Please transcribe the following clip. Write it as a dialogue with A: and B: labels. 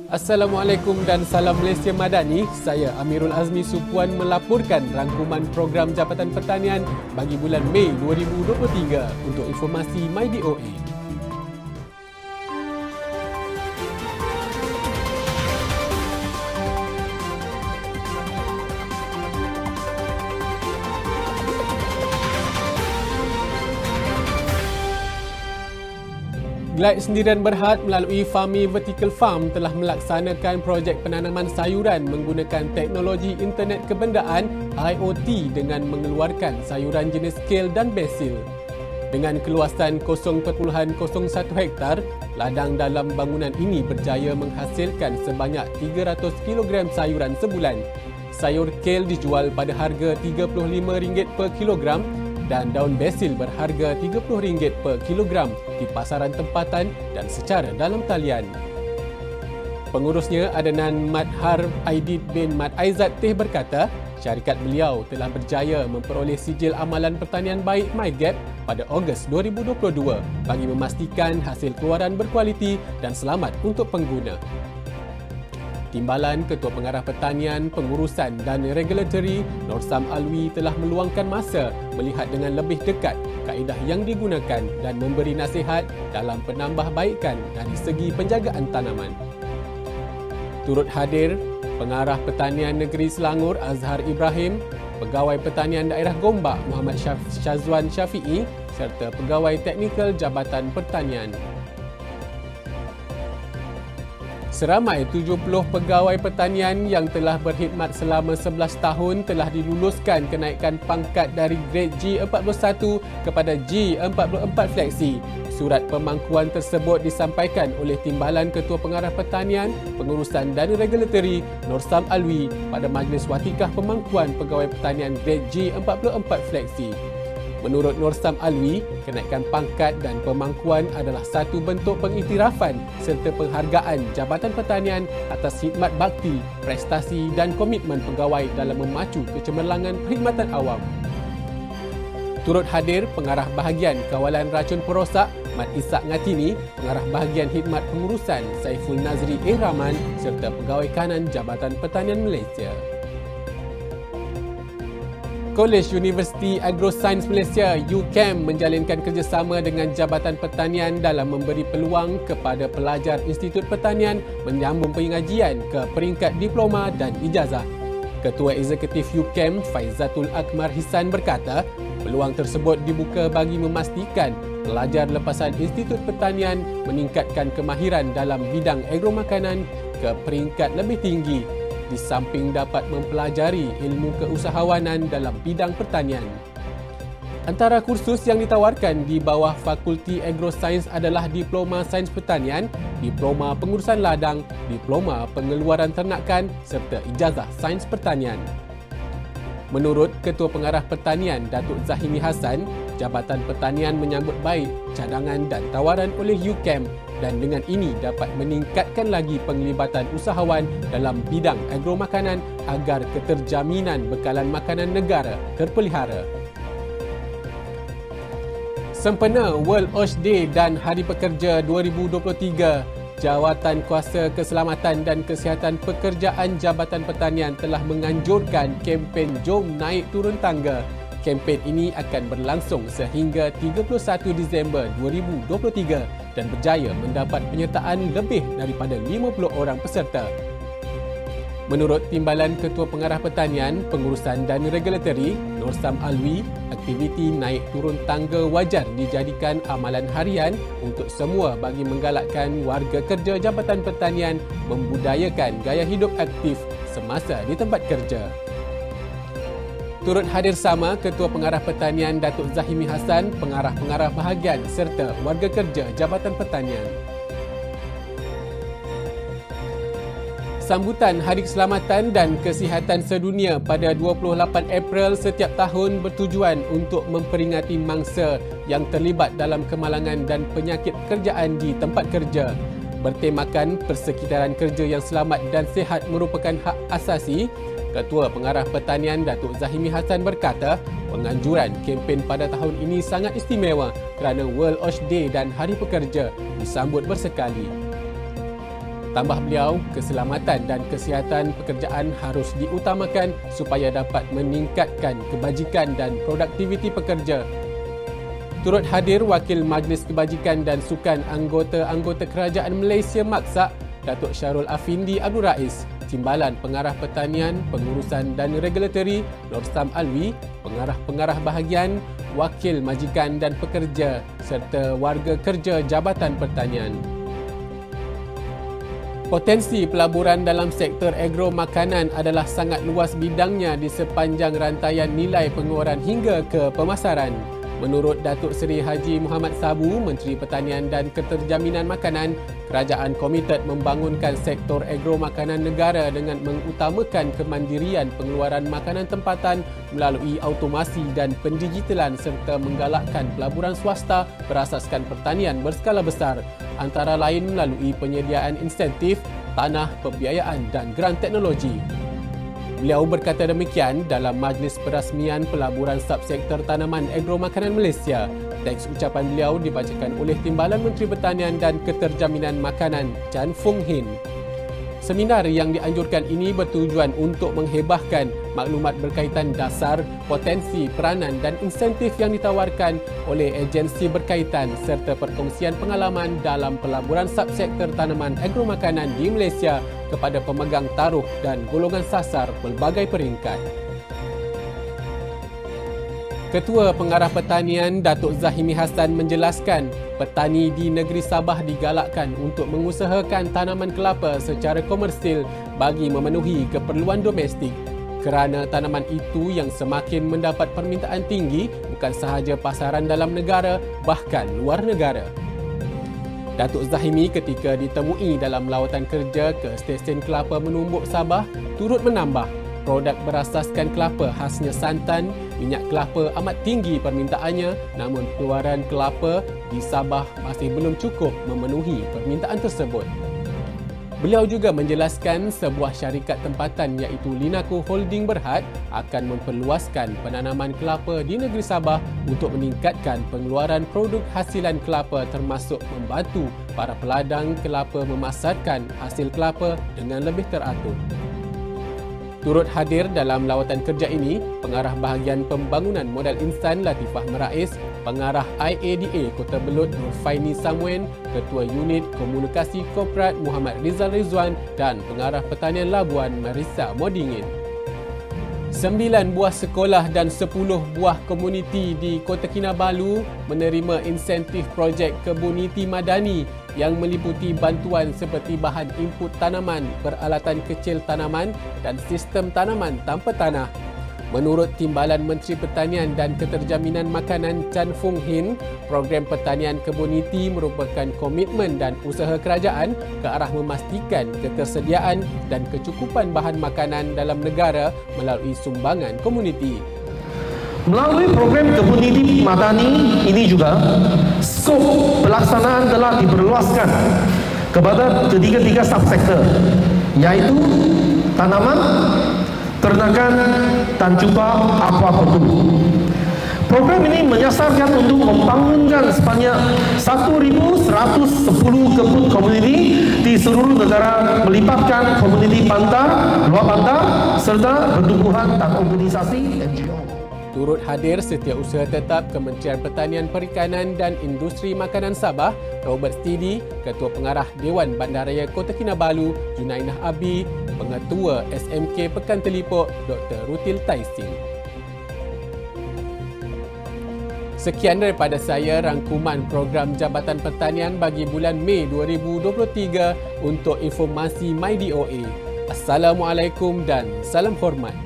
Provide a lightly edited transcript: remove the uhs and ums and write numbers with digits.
A: Assalamualaikum dan salam Malaysia Madani. Saya Amirul Azmi Supuan melaporkan rangkuman program Jabatan Pertanian bagi bulan Mei 2023 untuk informasi MyDOA. Glide Sendirian Berhad melalui Fahmi Vertical Farm telah melaksanakan projek penanaman sayuran menggunakan teknologi internet kebendaan IoT dengan mengeluarkan sayuran jenis kale dan basil. Dengan keluasan 0.01 hektar, ladang dalam bangunan ini berjaya menghasilkan sebanyak 300 kg sayuran sebulan. Sayur kale dijual pada harga RM35 per kilogram dan daun basil berharga RM30 per kilogram di pasaran tempatan dan secara dalam talian. Pengurusnya Adnan Madhar Aidit bin Mat Aizat Teh berkata, syarikat beliau telah berjaya memperoleh sijil amalan pertanian baik MyGap pada Ogos 2022 bagi memastikan hasil keluaran berkualiti dan selamat untuk pengguna. Timbalan Ketua Pengarah Pertanian, Pengurusan dan Regulatory Norsam Alwi telah meluangkan masa melihat dengan lebih dekat kaedah yang digunakan dan memberi nasihat dalam penambahbaikan dari segi penjagaan tanaman. Turut hadir Pengarah Pertanian Negeri Selangor Azhar Ibrahim, Pegawai Pertanian Daerah Gombak Muhammad Syazwan Syafi'i serta Pegawai Teknikal Jabatan Pertanian. Seramai 70 pegawai pertanian yang telah berkhidmat selama 11 tahun telah diluluskan kenaikan pangkat dari grade G41 kepada G44 Fleksi. Surat pemangkuan tersebut disampaikan oleh Timbalan Ketua Pengarah Pertanian, Pengurusan dan Regulatory Norsam Alwi pada Majlis Watikah Pemangkuan Pegawai Pertanian grade G44 Fleksi. Menurut Norsam Alwi, kenaikan pangkat dan pemangkuan adalah satu bentuk pengiktirafan serta penghargaan Jabatan Pertanian atas khidmat bakti, prestasi dan komitmen pegawai dalam memacu kecemerlangan perkhidmatan awam. Turut hadir Pengarah Bahagian Kawalan Racun Perosak Mat Ishak Ngatini, Pengarah Bahagian Khidmat Pengurusan Saiful Nazri Rahman serta Pegawai Kanan Jabatan Pertanian Malaysia. Kolej Universiti Agrosains Malaysia UCAM menjalinkan kerjasama dengan Jabatan Pertanian dalam memberi peluang kepada pelajar Institut Pertanian menyambung pengajian ke peringkat diploma dan ijazah. Ketua Eksekutif UCAM Faizatul Akmar Hisan berkata, peluang tersebut dibuka bagi memastikan pelajar lepasan Institut Pertanian meningkatkan kemahiran dalam bidang agromakanan ke peringkat lebih tinggi, di samping dapat mempelajari ilmu keusahawanan dalam bidang pertanian. Antara kursus yang ditawarkan di bawah Fakulti Agrosains adalah Diploma Sains Pertanian, Diploma Pengurusan Ladang, Diploma Pengeluaran Ternakan serta Ijazah Sains Pertanian. Menurut Ketua Pengarah Pertanian Datuk Zahimi Hassan, Jabatan Pertanian menyambut baik cadangan dan tawaran oleh UCAM dan dengan ini dapat meningkatkan lagi penglibatan usahawan dalam bidang agromakanan agar keterjaminan bekalan makanan negara terpelihara. Sempena World OSH Day dan Hari Pekerja 2023, Jawatan Kuasa Keselamatan dan Kesihatan Pekerjaan Jabatan Pertanian telah menganjurkan kempen Jom Naik Turun Tangga. Kempen ini akan berlangsung sehingga 31 Disember 2023 dan berjaya mendapat penyertaan lebih daripada 50 orang peserta. Menurut Timbalan Ketua Pengarah Pertanian, Pengurusan dan Regulatory Norsam Alwi, aktiviti naik turun tangga wajar dijadikan amalan harian untuk semua bagi menggalakkan warga kerja Jabatan Pertanian membudayakan gaya hidup aktif semasa di tempat kerja. Turut hadir sama Ketua Pengarah Pertanian Datuk Zahimi Hassan, Pengarah-pengarah bahagian serta warga kerja Jabatan Pertanian. Sambutan Hari Keselamatan dan Kesihatan Sedunia pada 28 April setiap tahun bertujuan untuk memperingati mangsa yang terlibat dalam kemalangan dan penyakit pekerjaan di tempat kerja. Bertemakan persekitaran kerja yang selamat dan sihat merupakan hak asasi, Ketua Pengarah Pertanian Datuk Zahimi Hassan berkata, penganjuran kempen pada tahun ini sangat istimewa kerana World OSH Day dan Hari Pekerja disambut bersekali. Tambah beliau, keselamatan dan kesihatan pekerjaan harus diutamakan supaya dapat meningkatkan kebajikan dan produktiviti pekerja. Turut hadir Wakil Majlis Kebajikan dan Sukan Anggota-Anggota Kerajaan Malaysia Maksak, Datuk Syarul Afindi Abdul Rais, Timbalan Pengarah Pertanian, Pengurusan dan Regulatory, Norsam Alwi, Pengarah-pengarah bahagian, Wakil Majikan dan Pekerja serta warga kerja Jabatan Pertanian. Potensi pelaburan dalam sektor agro makanan adalah sangat luas bidangnya di sepanjang rantaian nilai pengeluaran hingga ke pemasaran. Menurut Datuk Seri Haji Muhammad Sabu, Menteri Pertanian dan Keterjaminan Makanan, kerajaan komited membangunkan sektor agro makanan negara dengan mengutamakan kemandirian pengeluaran makanan tempatan melalui automasi dan pendigitalan serta menggalakkan pelaburan swasta berasaskan pertanian berskala besar, antara lain melalui penyediaan insentif, tanah, pembiayaan dan geran teknologi. Beliau berkata demikian dalam Majlis Perasmian Pelaburan Subsektor Tanaman Agro Makanan Malaysia. Teks ucapan beliau dibacakan oleh Timbalan Menteri Pertanian dan Keterjaminan Makanan, Chan Fung Hin. Seminar yang dianjurkan ini bertujuan untuk menghebahkan maklumat berkaitan dasar, potensi, peranan dan insentif yang ditawarkan oleh agensi berkaitan serta perkongsian pengalaman dalam pelaburan subsektor tanaman agro makanan di Malaysia kepada pemegang taruh dan golongan sasar pelbagai peringkat. Ketua Pengarah Pertanian Datuk Zahimi Hassan menjelaskan, petani di negeri Sabah digalakkan untuk mengusahakan tanaman kelapa secara komersil bagi memenuhi keperluan domestik kerana tanaman itu yang semakin mendapat permintaan tinggi bukan sahaja pasaran dalam negara bahkan luar negara. Datuk Zahimi ketika ditemui dalam lawatan kerja ke stesen kelapa menumbuk Sabah turut menambah, produk berasaskan kelapa khasnya santan, minyak kelapa amat tinggi permintaannya, namun keluaran kelapa di Sabah masih belum cukup memenuhi permintaan tersebut. Beliau juga menjelaskan sebuah syarikat tempatan iaitu Linaco Holding Berhad akan memperluaskan penanaman kelapa di negeri Sabah untuk meningkatkan pengeluaran produk hasilan kelapa termasuk membantu para peladang kelapa memasarkan hasil kelapa dengan lebih teratur. Turut hadir dalam lawatan kerja ini, Pengarah Bahagian Pembangunan Modal Insan Latifah Merais, Pengarah IADA Kota Belud Nurfaini Samuen, Ketua Unit Komunikasi Korporat Muhammad Rizal Rizwan dan Pengarah Pertanian Labuan Marissa Modingin. 9 buah sekolah dan 10 buah komuniti di Kota Kinabalu menerima insentif projek Kebuniti Madani yang meliputi bantuan seperti bahan input tanaman, peralatan kecil tanaman dan sistem tanaman tanpa tanah. Menurut Timbalan Menteri Pertanian dan Keterjaminan Makanan Chan Fung Hin, program pertanian Kebuniti merupakan komitmen dan usaha kerajaan ke arah memastikan ketersediaan dan kecukupan bahan makanan dalam negara melalui sumbangan komuniti.
B: Melalui program Kebuniti Madani ini juga, skop pelaksanaan telah diperluaskan kepada ketiga-tiga subsektor, iaitu tanaman, ternakan, dan juga aquakultur. Program ini menyasarkan untuk membangunkan sebanyak 1,110 kebun komuniti di seluruh negara melibatkan komuniti bandar, luar bandar serta pertumbuhan dan organisasi NGO.
A: Turut hadir Setiausaha Tetap Kementerian Pertanian Perikanan dan Industri Makanan Sabah, Robert Stidi, Ketua Pengarah Dewan Bandaraya Kota Kinabalu, Junainah Abi, Pengetua SMK Pekan Telipok, Dr. Rutil Taising. Sekian daripada saya rangkuman program Jabatan Pertanian bagi bulan Mei 2023 untuk informasi MyDOA. Assalamualaikum dan salam hormat.